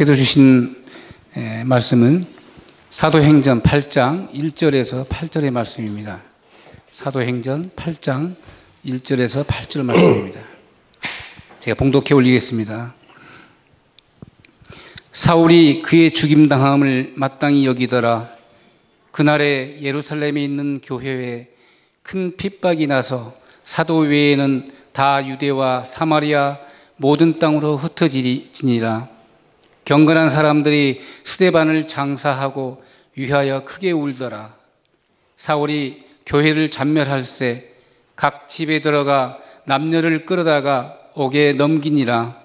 그래서 주신 말씀은 사도행전 8장 1절에서 8절의 말씀입니다. 사도행전 8장 1절에서 8절 말씀입니다. 제가 봉독해 올리겠습니다. 사울이 그의 죽임당함을 마땅히 여기더라. 그날에 예루살렘에 있는 교회에 큰 핍박이 나서 사도 외에는 다 유대와 사마리아 모든 땅으로 흩어지니라. 경건한 사람들이 스데반을 장사하고 위하여 크게 울더라. 사울이 교회를 잔멸할세 각 집에 들어가 남녀를 끌어다가 옥에 넘기니라.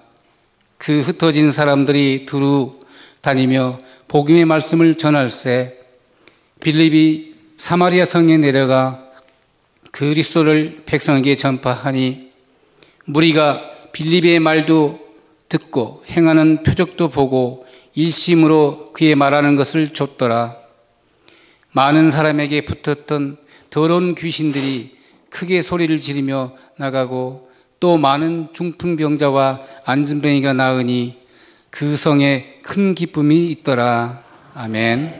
그 흩어진 사람들이 두루 다니며 복음의 말씀을 전할세 빌립이 사마리아 성에 내려가 그리스도를 백성에게 전파하니 무리가 빌립의 말도 듣고 행하는 표적도 보고 일심으로 그의 말하는 것을 좇더라. 많은 사람에게 붙었던 더러운 귀신들이 크게 소리를 지르며 나가고 또 많은 중풍병자와 안진뱅이가 나으니 그 성에 큰 기쁨이 있더라. 아멘.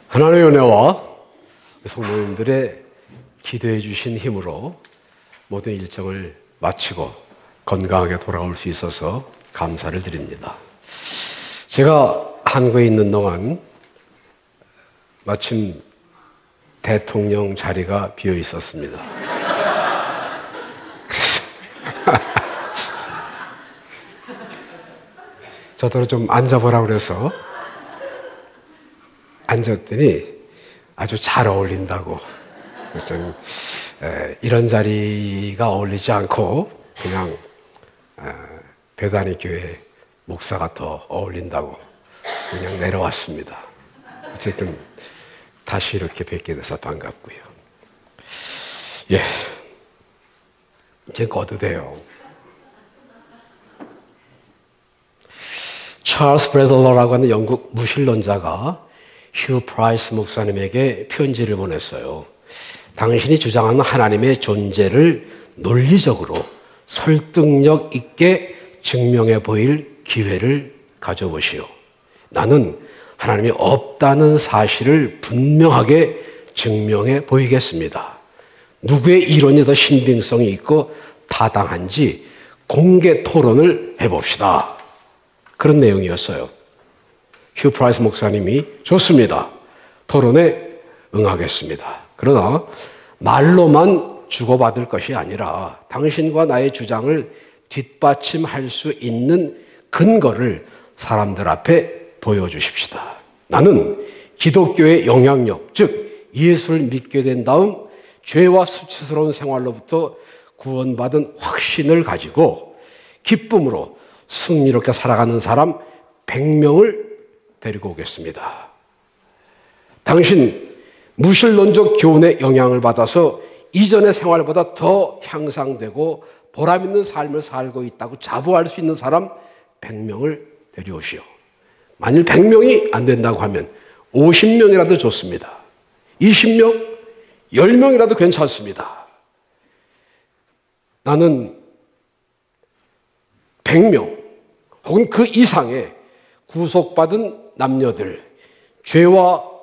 하나님의 은혜와 성도님들의 기도해 주신 힘으로 모든 일정을 마치고 건강하게 돌아올 수 있어서 감사를 드립니다. 제가 한국에 있는 동안 마침 대통령 자리가 비어 있었습니다. 그래서 저더러 좀 앉아보라고 그래서 앉았더니 아주 잘 어울린다고. 그래서 이런 자리가 어울리지 않고 그냥 배단위 교회 목사가 더 어울린다고 그냥 내려왔습니다. 어쨌든 다시 이렇게 뵙게 돼서 반갑고요. 예, 이제 꺼도 돼요. 찰스 브래들러라고 하는 영국 무신론자가 휴 프라이스 목사님에게 편지를 보냈어요. 당신이 주장하는 하나님의 존재를 논리적으로 설득력 있게 증명해 보일 기회를 가져보시오. 나는 하나님이 없다는 사실을 분명하게 증명해 보이겠습니다. 누구의 이론이 더 신빙성이 있고 타당한지 공개 토론을 해봅시다. 그런 내용이었어요. 휴 프라이스 목사님이 좋습니다. 토론에 응하겠습니다. 그러나 말로만 주고받을 것이 아니라 당신과 나의 주장을 뒷받침할 수 있는 근거를 사람들 앞에 보여주십시다. 나는 기독교의 영향력, 즉 예수를 믿게 된 다음 죄와 수치스러운 생활로부터 구원받은 확신을 가지고 기쁨으로 승리롭게 살아가는 사람 100명을 데리고 오겠습니다. 당신 무신론적 교훈의 영향을 받아서 이전의 생활보다 더 향상되고 보람 있는 삶을 살고 있다고 자부할 수 있는 사람 100명을 데려오시오. 만일 100명이 안 된다고 하면 50명이라도 좋습니다. 20명, 10명이라도 괜찮습니다. 나는 100명 혹은 그 이상의 구속받은 남녀들, 죄와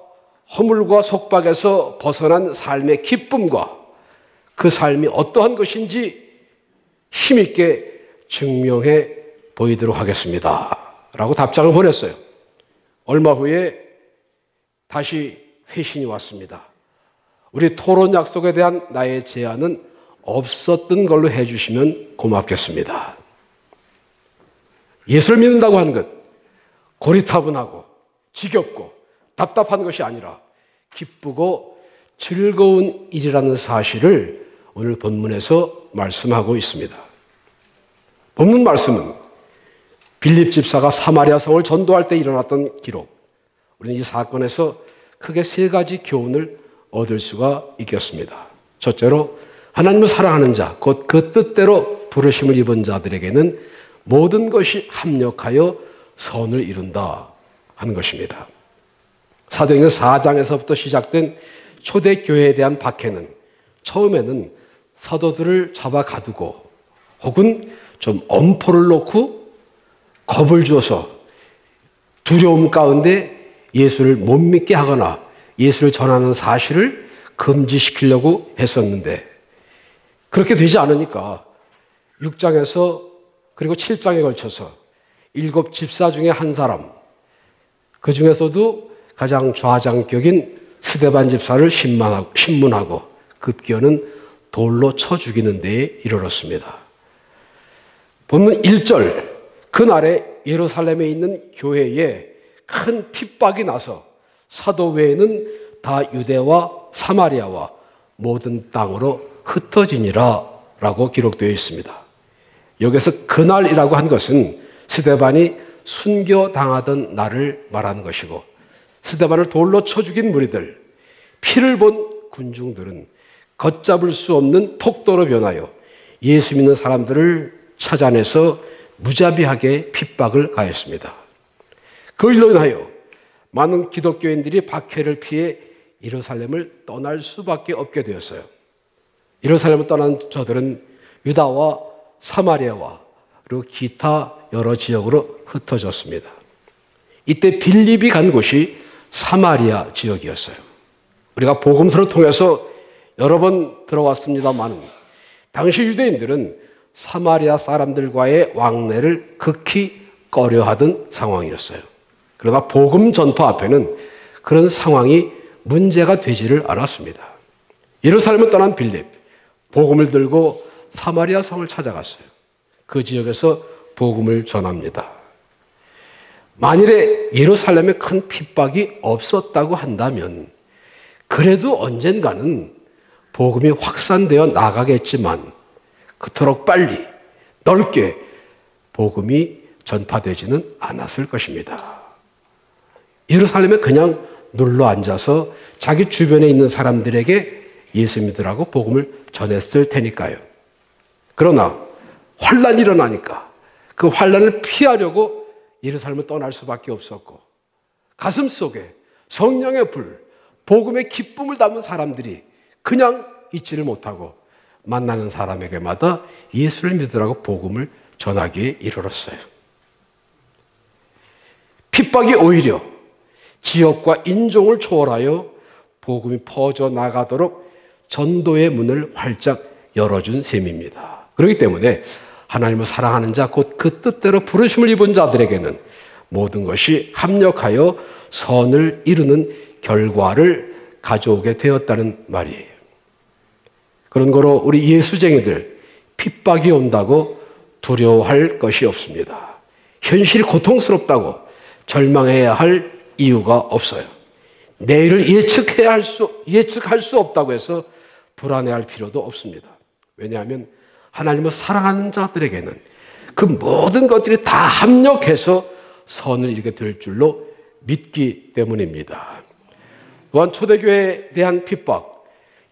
허물과 속박에서 벗어난 삶의 기쁨과 그 삶이 어떠한 것인지 힘있게 증명해 보이도록 하겠습니다. 라고 답장을 보냈어요. 얼마 후에 다시 회신이 왔습니다. 우리 토론 약속에 대한 나의 제안은 없었던 걸로 해주시면 고맙겠습니다. 예수를 믿는다고 하는 것, 고리타분하고 지겹고 답답한 것이 아니라 기쁘고 즐거운 일이라는 사실을 오늘 본문에서 말씀하고 있습니다. 본문 말씀은 빌립 집사가 사마리아 성을 전도할 때 일어났던 기록. 우리는 이 사건에서 크게 세 가지 교훈을 얻을 수가 있겠습니다. 첫째로 하나님을 사랑하는 자, 곧 그 뜻대로 부르심을 입은 자들에게는 모든 것이 합력하여 선을 이룬다 하는 것입니다. 사도행전 4장에서부터 시작된 초대교회에 대한 박해는 처음에는 사도들을 잡아 가두고 혹은 좀 엄포를 놓고 겁을 주어서 두려움 가운데 예수를 못 믿게 하거나 예수를 전하는 사실을 금지시키려고 했었는데 그렇게 되지 않으니까 6장에서 그리고 7장에 걸쳐서 7 집사 중에 한 사람, 그 중에서도 가장 좌장격인 스데반 집사를 신문하고 급기어는 돌로 쳐 죽이는 데에 이르렀습니다. 본문 1절, 그날에 예루살렘에 있는 교회에 큰 핍박이 나서 사도 외에는 다 유대와 사마리아와 모든 땅으로 흩어지니라 라고 기록되어 있습니다. 여기서 그날이라고 한 것은 스데반이 순교당하던 날을 말하는 것이고 스데반을 돌로 쳐 죽인 무리들, 피를 본 군중들은 걷잡을 수 없는 폭도로 변하여 예수 믿는 사람들을 찾아내서 무자비하게 핍박을 가했습니다. 그 일로 인하여 많은 기독교인들이 박해를 피해 예루살렘을 떠날 수밖에 없게 되었어요. 예루살렘을 떠난 저들은 유다와 사마리아와 그리고 기타 여러 지역으로 흩어졌습니다. 이때 빌립이 간 곳이 사마리아 지역이었어요. 우리가 복음서를 통해서 여러 번 들어왔습니다만 당시 유대인들은 사마리아 사람들과의 왕래를 극히 꺼려하던 상황이었어요. 그러나 복음 전파 앞에는 그런 상황이 문제가 되지를 않았습니다. 예루살렘을 떠난 빌립, 복음을 들고 사마리아 성을 찾아갔어요. 그 지역에서 복음을 전합니다. 만일에 예루살렘에 큰 핍박이 없었다고 한다면 그래도 언젠가는 복음이 확산되어 나가겠지만 그토록 빨리 넓게 복음이 전파되지는 않았을 것입니다. 예루살렘에 그냥 눌러 앉아서 자기 주변에 있는 사람들에게 예수 믿으라고 복음을 전했을 테니까요. 그러나 환란이 일어나니까 그 환란을 피하려고 예루살렘을 떠날 수밖에 없었고 가슴 속에 성령의 불, 복음의 기쁨을 담은 사람들이 그냥 잊지를 못하고 만나는 사람에게마다 예수를 믿으라고 복음을 전하기에 이르렀어요. 핍박이 오히려 지역과 인종을 초월하여 복음이 퍼져나가도록 전도의 문을 활짝 열어준 셈입니다. 그렇기 때문에 하나님을 사랑하는 자, 곧 그 뜻대로 부르심을 입은 자들에게는 모든 것이 합력하여 선을 이루는 결과를 가져오게 되었다는 말이에요. 그런 거로 우리 예수쟁이들 핍박이 온다고 두려워할 것이 없습니다. 현실이 고통스럽다고 절망해야 할 이유가 없어요. 내일을 예측할 수 없다고 해서 불안해할 필요도 없습니다. 왜냐하면 하나님을 사랑하는 자들에게는 그 모든 것들이 다 합력해서 선을 이루게 될 줄로 믿기 때문입니다. 또한 초대교회에 대한 핍박,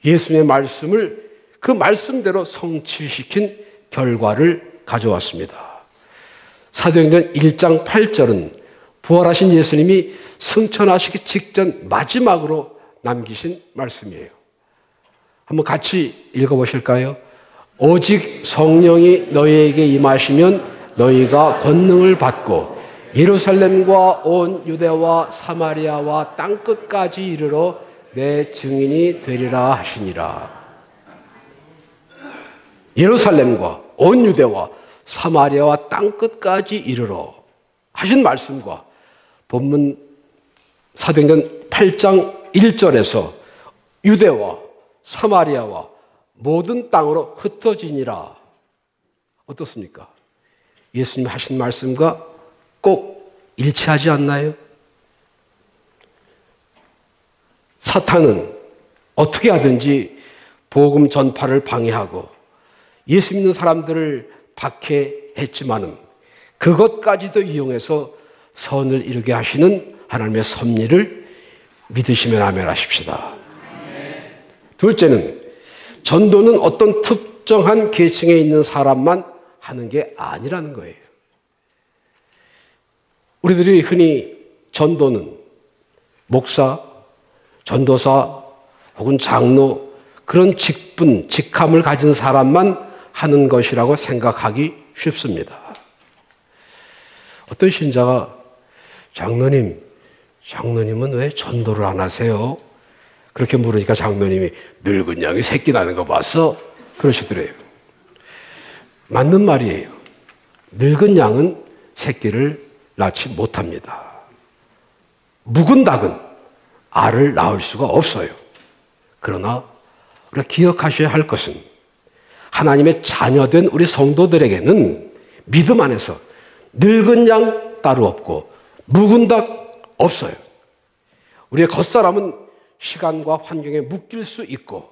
예수님의 말씀을 그 말씀대로 성취시킨 결과를 가져왔습니다. 사도행전 1장 8절은 부활하신 예수님이 승천하시기 직전 마지막으로 남기신 말씀이에요. 한번 같이 읽어보실까요? 오직 성령이 너희에게 임하시면 너희가 권능을 받고 예루살렘과 온 유대와 사마리아와 땅끝까지 이르러 내 증인이 되리라 하시니라. 예루살렘과 온 유대와 사마리아와 땅끝까지 이르러 하신 말씀과 본문 사도행전 8장 1절에서 유대와 사마리아와 모든 땅으로 흩어지니라. 어떻습니까? 예수님 하신 말씀과 꼭 일치하지 않나요? 사탄은 어떻게 하든지 복음 전파를 방해하고 예수 믿는 사람들을 박해했지만은 그것까지도 이용해서 선을 이루게 하시는 하나님의 섭리를 믿으시면 아멘 하십시다. 둘째는 전도는 어떤 특정한 계층에 있는 사람만 하는 게 아니라는 거예요. 우리들이 흔히 전도는 목사, 전도사 혹은 장로 그런 직분, 직함을 가진 사람만 하는 것이라고 생각하기 쉽습니다. 어떤 신자가 장로님은 왜 전도를 안 하세요? 그렇게 물으니까 장로님이 늙은 양이 새끼 나는 거 봤어? 그러시더래요. 맞는 말이에요. 늙은 양은 새끼를 낳지 못합니다. 묵은 닭은 알을 낳을 수가 없어요. 그러나 우리가 기억하셔야 할 것은 하나님의 자녀된 우리 성도들에게는 믿음 안에서 늙은 양 따로 없고 묵은 닭 없어요. 우리의 겉사람은 시간과 환경에 묶일 수 있고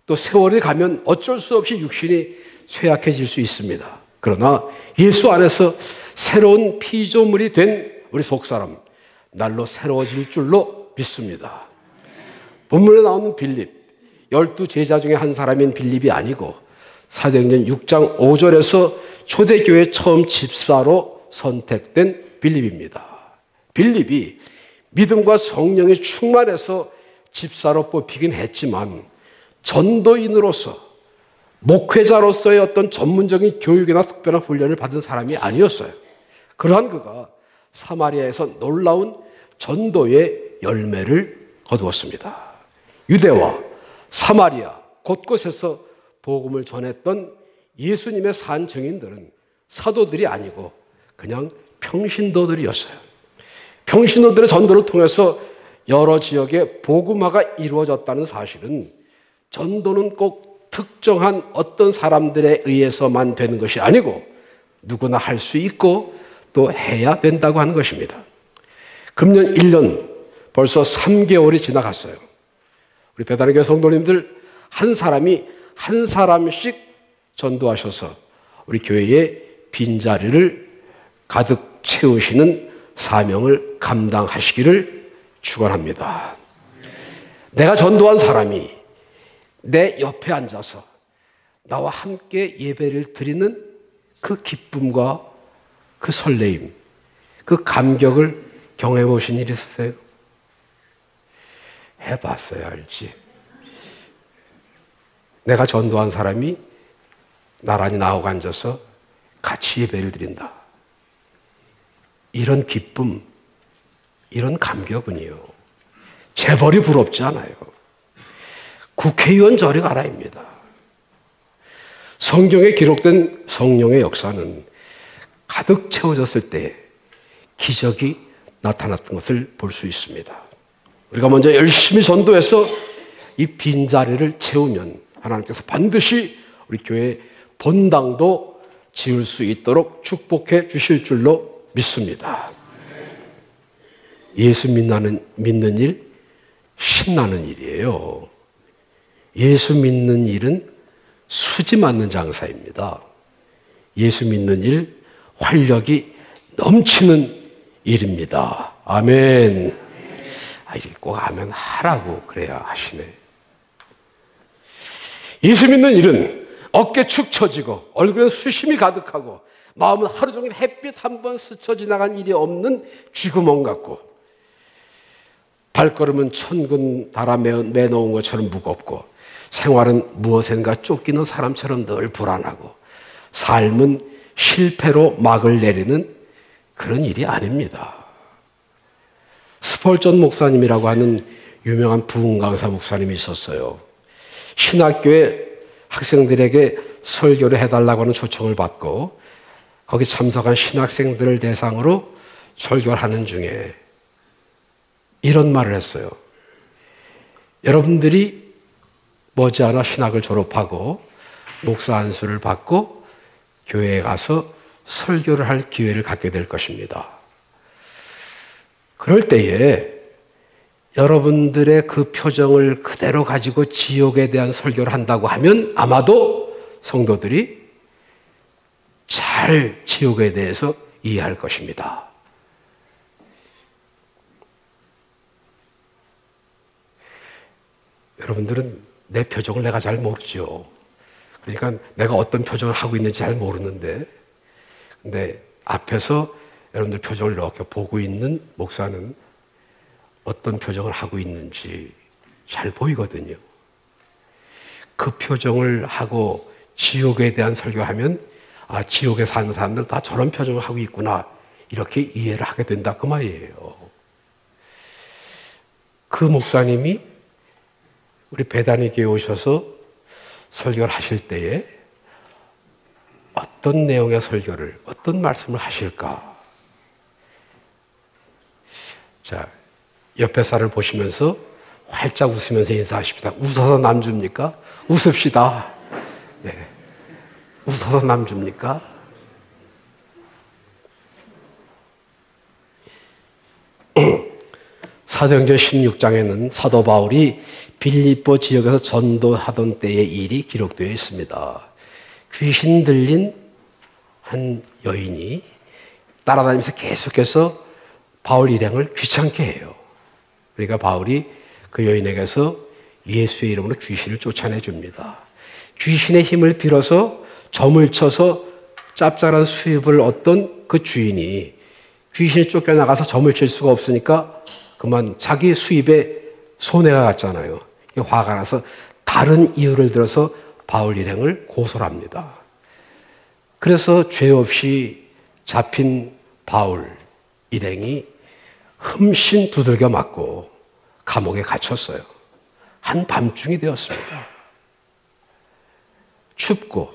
또 세월이 가면 어쩔 수 없이 육신이 쇠약해질 수 있습니다. 그러나 예수 안에서 새로운 피조물이 된 우리 속사람, 날로 새로워질 줄로 믿습니다. 본문에 나오는 빌립, 12제자 중에 한 사람인 빌립이 아니고 사도행전 6장 5절에서 초대교회 처음 집사로 선택된 빌립입니다. 빌립이 믿음과 성령에 충만해서 집사로 뽑히긴 했지만 전도인으로서 목회자로서의 어떤 전문적인 교육이나 특별한 훈련을 받은 사람이 아니었어요. 그러한 그가 사마리아에서 놀라운 전도의 열매를 거두었습니다. 유대와 사마리아 곳곳에서 복음을 전했던 예수님의 산 증인들은 사도들이 아니고 그냥 평신도들이었어요. 평신도들의 전도를 통해서 여러 지역에 복음화가 이루어졌다는 사실은 전도는 꼭 특정한 어떤 사람들에 의해서만 되는 것이 아니고 누구나 할 수 있고 또 해야 된다고 하는 것입니다. 금년 1년 벌써 3개월이 지나갔어요. 우리 배단의 교회 성도님들 한 사람이 한 사람씩 전도하셔서 우리 교회의 빈자리를 가득 채우시는 사명을 감당하시기를 축원합니다. 내가 전도한 사람이 내 옆에 앉아서 나와 함께 예배를 드리는 그 기쁨과 그 설레임, 그 감격을 경험해 보신 일 있으세요? 해봤어야 알지. 내가 전도한 사람이 나란히 나하고 앉아서 같이 예배를 드린다. 이런 기쁨, 이런 감격은요, 재벌이 부럽지 않아요. 국회의원 저리 가라입니다. 성경에 기록된 성령의 역사는 가득 채워졌을 때 기적이 나타났던 것을 볼 수 있습니다. 우리가 먼저 열심히 전도해서 이 빈자리를 채우면 하나님께서 반드시 우리 교회 본당도 지을 수 있도록 축복해 주실 줄로 믿습니다. 예수 믿는 일, 신나는 일이에요. 예수 믿는 일은 수지 맞는 장사입니다. 예수 믿는 일, 활력이 넘치는 일입니다. 아멘. 이렇게 꼭 하면 하라고 그래야 하시네. 예수 믿는 일은 어깨 축 처지고 얼굴에 수심이 가득하고 마음은 하루 종일 햇빛 한 번 스쳐 지나간 일이 없는 쥐구멍 같고 발걸음은 천근 달아 매놓은 것처럼 무겁고 생활은 무엇인가 쫓기는 사람처럼 늘 불안하고 삶은 실패로 막을 내리는 그런 일이 아닙니다. 스펄전 목사님이라고 하는 유명한 부흥 강사 목사님이 있었어요. 신학교에 학생들에게 설교를 해달라고 하는 초청을 받고 거기 참석한 신학생들을 대상으로 설교를 하는 중에 이런 말을 했어요. 여러분들이 머지않아 신학을 졸업하고 목사 안수를 받고 교회에 가서 설교를 할 기회를 갖게 될 것입니다. 그럴 때에 여러분들의 그 표정을 그대로 가지고 지옥에 대한 설교를 한다고 하면 아마도 성도들이 잘 지옥에 대해서 이해할 것입니다. 여러분들은 내 표정을 내가 잘 모르죠. 그러니까 내가 어떤 표정을 하고 있는지 잘 모르는데, 근데 앞에서 여러분들 표정을 이렇게 보고 있는 목사는 어떤 표정을 하고 있는지 잘 보이거든요. 그 표정을 하고 지옥에 대한 설교하면 아, 지옥에 사는 사람들 다 저런 표정을 하고 있구나 이렇게 이해를 하게 된다 그 말이에요. 그 목사님이 우리 배단위교에 오셔서 설교를 하실 때에 어떤 내용의 설교를 어떤 말씀을 하실까? 자, 옆에 사람을 보시면서 활짝 웃으면서 인사하십시다. 웃어서 남 줍니까? 웃읍시다. 네. 웃어서 남 줍니까? 사도행전 16장에는 사도 바울이 빌립보 지역에서 전도하던 때의 일이 기록되어 있습니다. 귀신 들린 한 여인이 따라다니면서 계속해서 바울 일행을 귀찮게 해요. 그러니까 바울이 그 여인에게서 예수의 이름으로 귀신을 쫓아내 줍니다. 귀신의 힘을 빌어서 점을 쳐서 짭짤한 수입을 얻던 그 주인이 귀신이 쫓겨나가서 점을 칠 수가 없으니까 그만 자기 수입에 손해가 갔잖아요. 화가 나서 다른 이유를 들어서 바울 일행을 고소를 합니다. 그래서 죄 없이 잡힌 바울 일행이 흠씬 두들겨 맞고 감옥에 갇혔어요. 한밤중이 되었습니다. 춥고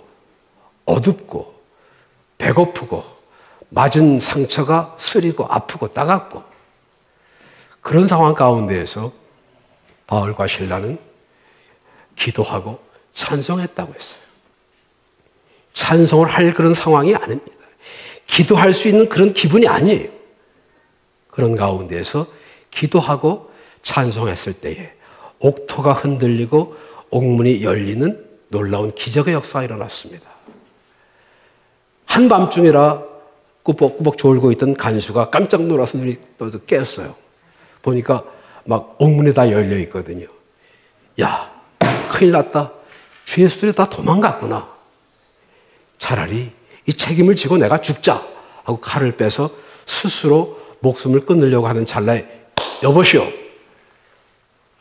어둡고 배고프고 맞은 상처가 쓰리고 아프고 따갑고 그런 상황 가운데에서 바울과 실라는 기도하고 찬송했다고 했어요. 찬송을 할 그런 상황이 아닙니다. 기도할 수 있는 그런 기분이 아니에요. 그런 가운데에서 기도하고 찬송했을 때에 옥토가 흔들리고 옥문이 열리는 놀라운 기적의 역사가 일어났습니다. 한밤중이라 꾸벅꾸벅 졸고 있던 간수가 깜짝 놀라서 눈이 떠서 깼어요. 보니까 막 옥문이 다 열려 있거든요. 야, 큰일 났다. 죄수들이 다 도망갔구나. 차라리 이 책임을 지고 내가 죽자 하고 칼을 빼서 스스로 목숨을 끊으려고 하는 찰나에 여보시오,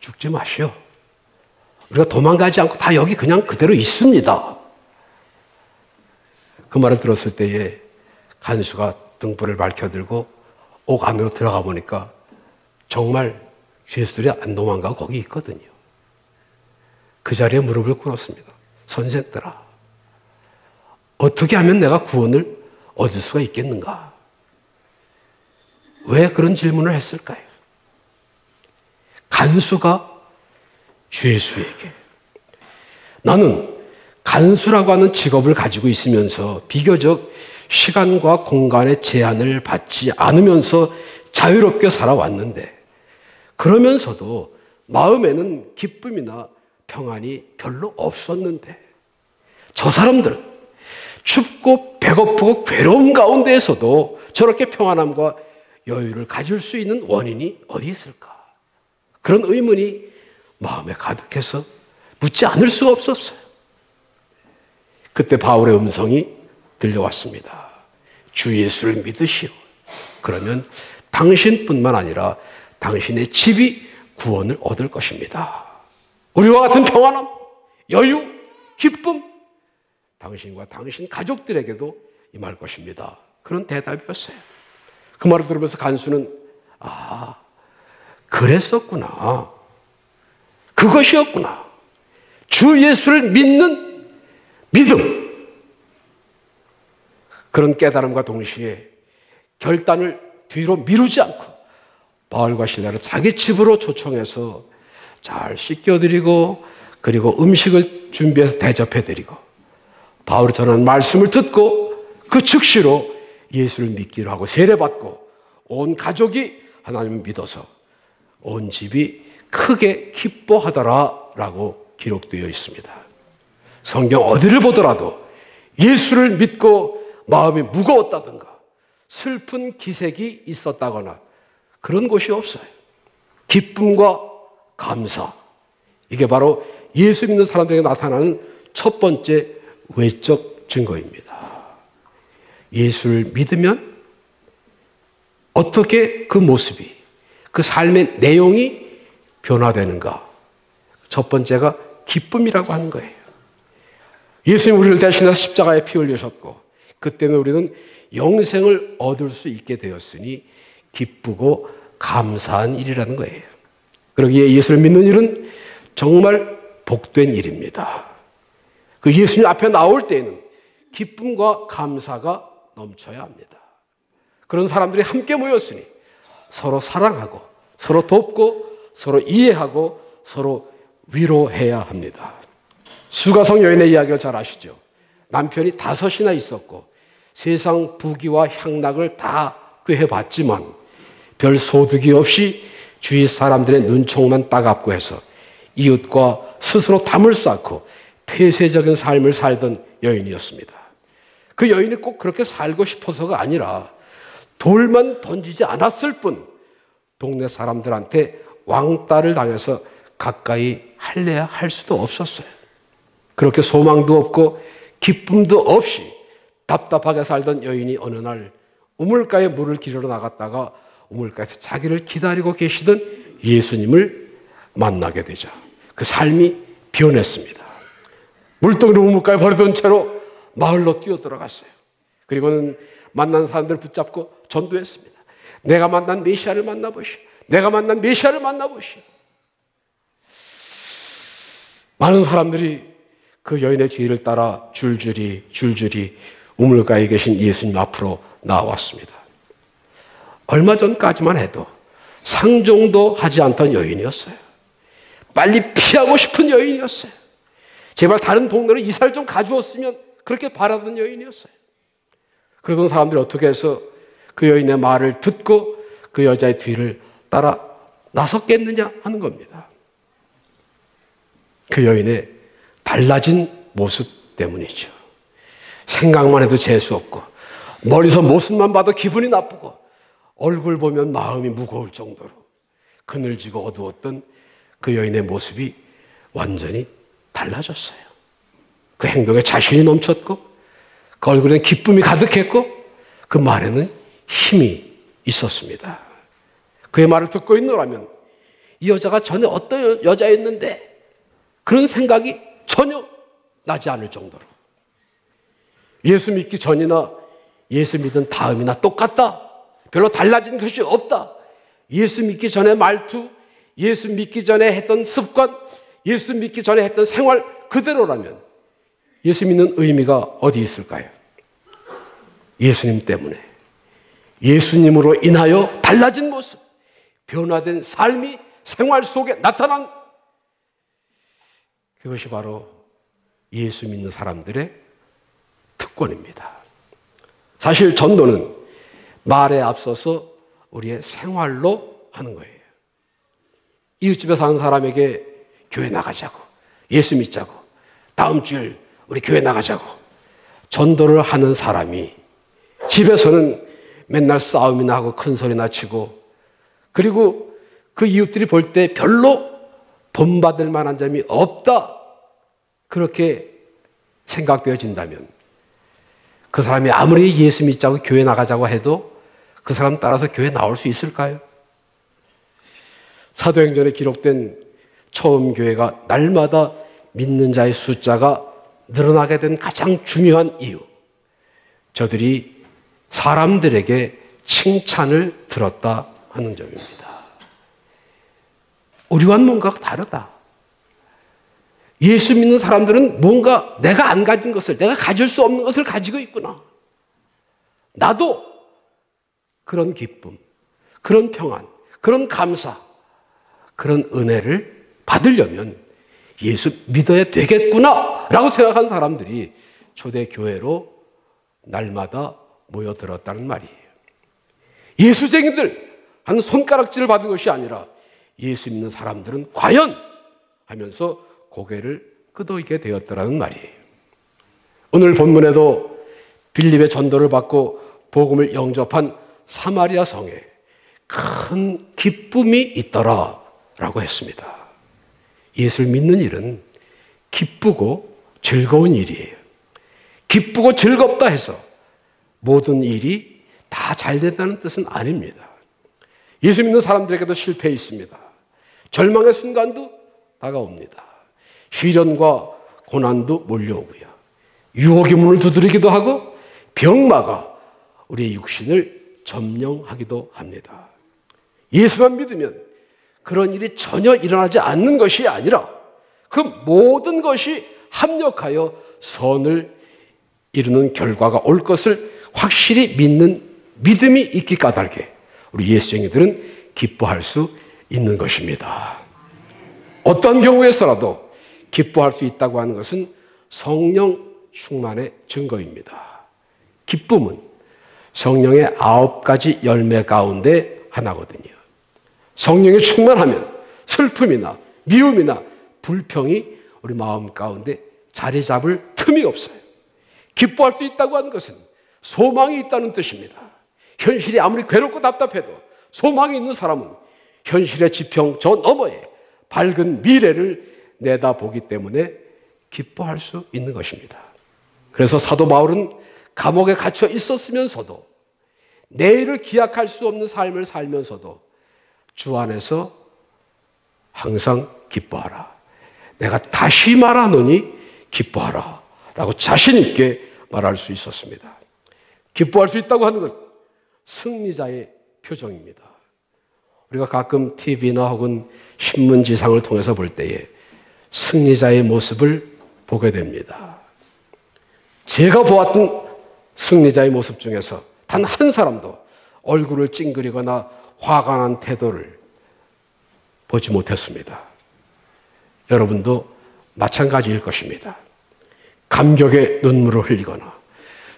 죽지 마시오. 우리가 도망가지 않고 다 여기 그냥 그대로 있습니다. 그 말을 들었을 때에 간수가 등불을 밝혀들고 옥 안으로 들어가 보니까 정말 죄수들이 안 도망가고 거기 있거든요. 그 자리에 무릎을 꿇었습니다. 선생들아, 어떻게 하면 내가 구원을 얻을 수가 있겠는가? 왜 그런 질문을 했을까요? 간수가 죄수에게 나는 간수라고 하는 직업을 가지고 있으면서 비교적 시간과 공간의 제한을 받지 않으면서 자유롭게 살아왔는데 그러면서도 마음에는 기쁨이나 평안이 별로 없었는데 저 사람들은 춥고 배고프고 괴로움 가운데에서도 저렇게 평안함과 여유를 가질 수 있는 원인이 어디 있을까? 그런 의문이 마음에 가득해서 묻지 않을 수가 없었어요. 그때 바울의 음성이 들려왔습니다. 주 예수를 믿으시오. 그러면 당신뿐만 아니라 당신의 집이 구원을 얻을 것입니다. 우리와 같은 평안함, 여유, 기쁨, 당신과 당신 가족들에게도 임할 것입니다. 그런 대답이었어요. 그 말을 들으면서 간수는 아, 그랬었구나. 그것이었구나. 주 예수를 믿는 믿음. 그런 깨달음과 동시에 결단을 뒤로 미루지 않고 바울과 실라를 자기 집으로 초청해서 잘 씻겨드리고 그리고 음식을 준비해서 대접해드리고 바울이 전하는 말씀을 듣고 그 즉시로 예수를 믿기로 하고 세례받고 온 가족이 하나님을 믿어서 온 집이 크게 기뻐하더라라고 기록되어 있습니다. 성경 어디를 보더라도 예수를 믿고 마음이 무거웠다든가 슬픈 기색이 있었다거나 그런 곳이 없어요. 기쁨과 감사, 이게 바로 예수 믿는 사람들에게 나타나는 첫 번째 외적 증거입니다. 예수를 믿으면 어떻게 그 모습이, 그 삶의 내용이 변화되는가? 첫 번째가 기쁨이라고 하는 거예요. 예수님 우리를 대신해서 십자가에 피 흘리셨고 그 때문에 우리는 영생을 얻을 수 있게 되었으니 기쁘고 감사한 일이라는 거예요. 그러기에 예수를 믿는 일은 정말 복된 일입니다. 그 예수님 앞에 나올 때에는 기쁨과 감사가 넘쳐야 합니다. 그런 사람들이 함께 모였으니 서로 사랑하고 서로 돕고 서로 이해하고 서로 위로해야 합니다. 수가성 여인의 이야기를 잘 아시죠? 남편이 5이나 있었고 세상 부귀와 향락을 다 꾀해봤지만 별 소득이 없이 주위 사람들의 눈총만 따갑고 해서 이웃과 스스로 담을 쌓고 폐쇄적인 삶을 살던 여인이었습니다. 그 여인이 꼭 그렇게 살고 싶어서가 아니라 돌만 던지지 않았을 뿐 동네 사람들한테 왕따를 당해서 가까이 할래야 할 수도 없었어요. 그렇게 소망도 없고 기쁨도 없이 답답하게 살던 여인이 어느 날 우물가에 물을 기르러 나갔다가 우물가에서 자기를 기다리고 계시던 예수님을 만나게 되죠. 그 삶이 변했습니다. 물동이를 우물가에 버리던 채로 마을로 뛰어들어갔어요. 그리고는 만난 사람들을 붙잡고 전도했습니다. 내가 만난 메시아를 만나보시오. 내가 만난 메시아를 만나보시오. 많은 사람들이 그 여인의 뒤를 따라 줄줄이 우물가에 계신 예수님 앞으로 나왔습니다. 얼마 전까지만 해도 상종도 하지 않던 여인이었어요. 빨리 피하고 싶은 여인이었어요. 제발 다른 동네로 이사를 좀 가주었으면 그렇게 바라던 여인이었어요. 그러던 사람들이 어떻게 해서 그 여인의 말을 듣고 그 여자의 뒤를 따라 나섰겠느냐 하는 겁니다. 그 여인의 달라진 모습 때문이죠. 생각만 해도 재수없고 멀리서 모습만 봐도 기분이 나쁘고 얼굴 보면 마음이 무거울 정도로 그늘지고 어두웠던 그 여인의 모습이 완전히 달라졌어요. 그 행동에 자신이 넘쳤고 그 얼굴에는 기쁨이 가득했고 그 말에는 힘이 있었습니다. 그의 말을 듣고 있노라면 이 여자가 전에 어떤 여자였는데 그런 생각이 전혀 나지 않을 정도로 예수 믿기 전이나 예수 믿은 다음이나 똑같다. 별로 달라진 것이 없다. 예수 믿기 전의 말투, 예수 믿기 전에 했던 습관, 예수 믿기 전에 했던 생활 그대로라면 예수 믿는 의미가 어디 있을까요? 예수님 때문에 예수님으로 인하여 달라진 모습, 변화된 삶이 생활 속에 나타난 그것이 바로 예수 믿는 사람들의 특권입니다. 사실 전도는 말에 앞서서 우리의 생활로 하는 거예요. 이웃집에 사는 사람에게 교회 나가자고, 예수 믿자고, 다음 주일 우리 교회 나가자고 전도를 하는 사람이 집에서는 맨날 싸움이나 하고 큰 소리나 치고 그리고 그 이웃들이 볼 때 별로 본받을 만한 점이 없다 그렇게 생각되어진다면 그 사람이 아무리 예수 믿자고 교회 나가자고 해도 그 사람 따라서 교회 나올 수 있을까요? 사도행전에 기록된 처음 교회가 날마다 믿는 자의 숫자가 늘어나게 된 가장 중요한 이유, 저들이 사람들에게 칭찬을 들었다 하는 점입니다. 우리와는 뭔가 다르다. 예수 믿는 사람들은 뭔가 내가 안 가진 것을, 내가 가질 수 없는 것을 가지고 있구나. 나도 그런 기쁨, 그런 평안, 그런 감사, 그런 은혜를 받으려면 예수 믿어야 되겠구나 라고 생각한 사람들이 초대교회로 날마다 모여들었다는 말이에요. 예수쟁이들 한 손가락질을 받은 것이 아니라 예수 믿는 사람들은 과연 하면서 고개를 끄덕이게 되었더라는 말이에요. 오늘 본문에도 빌립의 전도를 받고 복음을 영접한 사마리아 성에 큰 기쁨이 있더라 라고 했습니다. 예수를 믿는 일은 기쁘고 즐거운 일이에요. 기쁘고 즐겁다 해서 모든 일이 다 잘 된다는 뜻은 아닙니다. 예수 믿는 사람들에게도 실패 있습니다. 절망의 순간도 다가옵니다. 시련과 고난도 몰려오고요. 유혹의 문을 두드리기도 하고 병마가 우리의 육신을 점령하기도 합니다. 예수만 믿으면 그런 일이 전혀 일어나지 않는 것이 아니라 그 모든 것이 합력하여 선을 이루는 결과가 올 것을 확실히 믿는 믿음이 있기 까닭에 우리 예수쟁이들은 기뻐할 수 있는 것입니다. 어떤 경우에서라도 기뻐할 수 있다고 하는 것은 성령 충만의 증거입니다. 기쁨은 성령의 9가지 열매 가운데 하나거든요. 성령이 충만하면 슬픔이나 미움이나 불평이 우리 마음 가운데 자리 잡을 틈이 없어요. 기뻐할 수 있다고 하는 것은 소망이 있다는 뜻입니다. 현실이 아무리 괴롭고 답답해도 소망이 있는 사람은 현실의 지평 저 너머에 밝은 미래를 내다보기 때문에 기뻐할 수 있는 것입니다. 그래서 사도 바울은 감옥에 갇혀 있었으면서도 내일을 기약할 수 없는 삶을 살면서도 주 안에서 항상 기뻐하라. 내가 다시 말하노니 기뻐하라 라고 자신 있게 말할 수 있었습니다. 기뻐할 수 있다고 하는 것, 승리자의 표정입니다. 우리가 가끔 TV나 혹은 신문지상을 통해서 볼 때에 승리자의 모습을 보게 됩니다. 제가 보았던 승리자의 모습 중에서 단 한 사람도 얼굴을 찡그리거나 화가 난 태도를 보지 못했습니다. 여러분도 마찬가지일 것입니다. 감격의 눈물을 흘리거나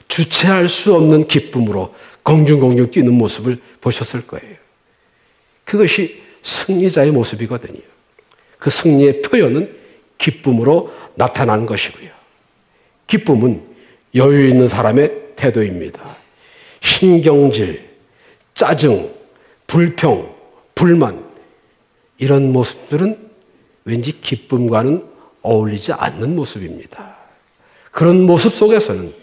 주체할 수 없는 기쁨으로 공중공중 뛰는 모습을 보셨을 거예요. 그것이 승리자의 모습이거든요. 그 승리의 표현은 기쁨으로 나타나는 것이고요. 기쁨은 여유 있는 사람의 태도입니다. 신경질, 짜증, 불평, 불만 이런 모습들은 왠지 기쁨과는 어울리지 않는 모습입니다. 그런 모습 속에서는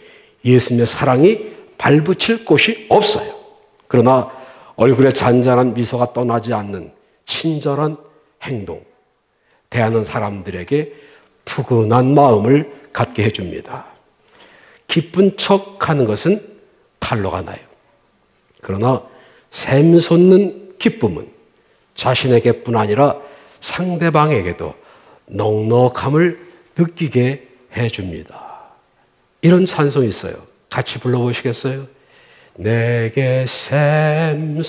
예수님의 사랑이 발붙일 곳이 없어요. 그러나 얼굴에 잔잔한 미소가 떠나지 않는 친절한 행동, 대하는 사람들에게 푸근한 마음을 갖게 해줍니다. 기쁜 척하는 것은 탈로가 나요. 그러나 샘솟는 기쁨은 자신에게뿐 아니라 상대방에게도 넉넉함을 느끼게 해줍니다. 이런 찬송이 있어요. 같이 불러보시겠어요? 내게 샘솟는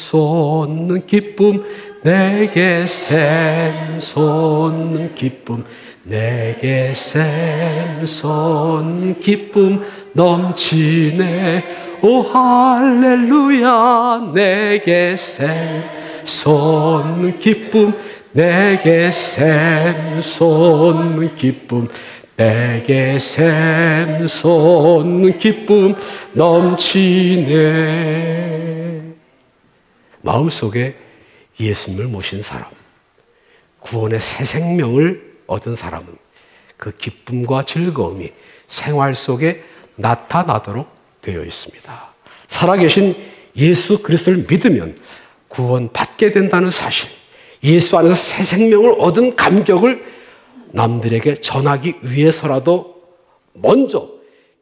기쁨, 내게 샘솟는 기쁨, 내게 샘솟는 기쁨 넘치네. 오 할렐루야. 내게 샘솟는 기쁨, 내게 샘솟는 기쁨, 내게 샘솟는 기쁨 넘치네. 마음속에 예수님을 모신 사람, 구원의 새 생명을 얻은 사람은 그 기쁨과 즐거움이 생활 속에 나타나도록 되어 있습니다. 살아계신 예수 그리스도를 믿으면 구원받게 된다는 사실, 예수 안에서 새 생명을 얻은 감격을 남들에게 전하기 위해서라도 먼저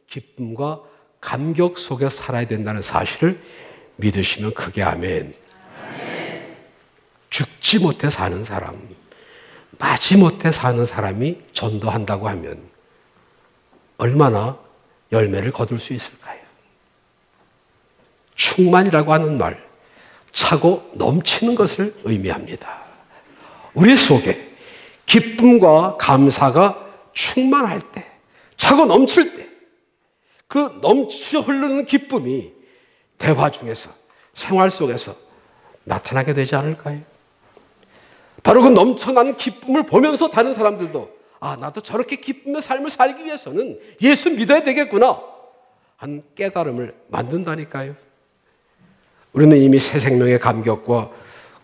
기쁨과 감격 속에 살아야 된다는 사실을 믿으시면 크게 아멘. 죽지 못해 사는 사람, 마지못해 사는 사람이 전도한다고 하면 얼마나 열매를 거둘 수 있을까요? 충만이라고 하는 말, 차고 넘치는 것을 의미합니다. 우리 속에 기쁨과 감사가 충만할 때, 차고 넘칠 때, 그 넘쳐 흐르는 기쁨이 대화 중에서, 생활 속에서 나타나게 되지 않을까요? 바로 그 넘쳐나는 기쁨을 보면서 다른 사람들도 아, 나도 저렇게 기쁨의 삶을 살기 위해서는 예수 믿어야 되겠구나 하는 깨달음을 만든다니까요. 우리는 이미 새 생명의 감격과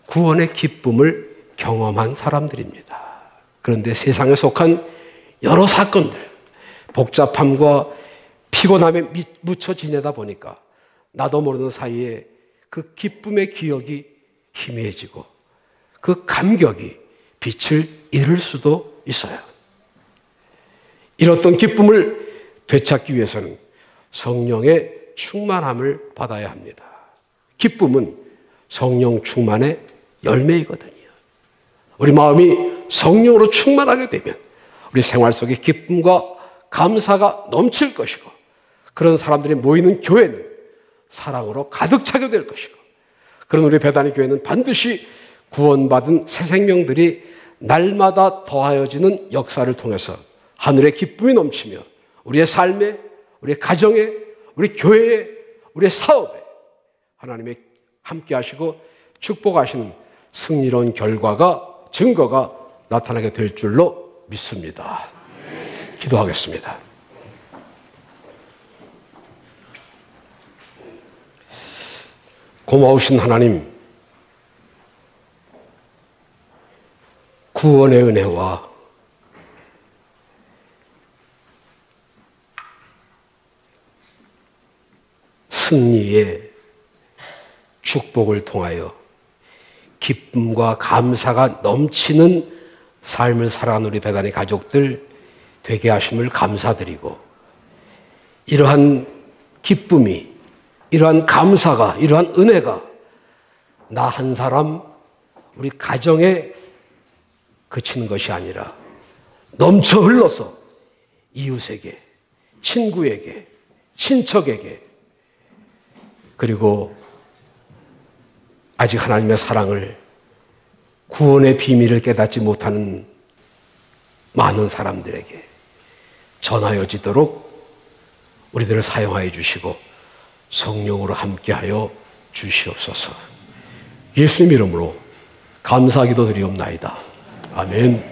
구원의 기쁨을 경험한 사람들입니다. 그런데 세상에 속한 여러 사건들, 복잡함과 피곤함에 묻혀 지내다 보니까 나도 모르는 사이에 그 기쁨의 기억이 희미해지고 그 감격이 빛을 잃을 수도 있어요. 잃었던 기쁨을 되찾기 위해서는 성령의 충만함을 받아야 합니다. 기쁨은 성령 충만의 열매이거든요. 우리 마음이 성령으로 충만하게 되면 우리 생활 속에 기쁨과 감사가 넘칠 것이고, 그런 사람들이 모이는 교회는 사랑으로 가득 차게 될 것이고, 그런 우리 베다니 교회는 반드시 구원받은 새 생명들이 날마다 더하여지는 역사를 통해서 하늘의 기쁨이 넘치며 우리의 삶에, 우리의 가정에, 우리 교회에, 우리의 사업에 하나님의 함께 하시고 축복하시는 승리로운 결과가, 증거가 나타나게 될 줄로 믿습니다. 기도하겠습니다. 고마우신 하나님, 구원의 은혜와 승리의 축복을 통하여 기쁨과 감사가 넘치는 삶을 살아가는 우리 베다니 가족들 되게 하심을 감사드리고, 이러한 기쁨이, 이러한 감사가, 이러한 은혜가 나 한 사람, 우리 가정에 그치는 것이 아니라 넘쳐 흘러서 이웃에게, 친구에게, 친척에게, 그리고 아직 하나님의 사랑을, 구원의 비밀을 깨닫지 못하는 많은 사람들에게 전하여지도록 우리들을 사용하여 주시고 성령으로 함께하여 주시옵소서. 예수님 이름으로 감사하기도 드리옵나이다. 아멘.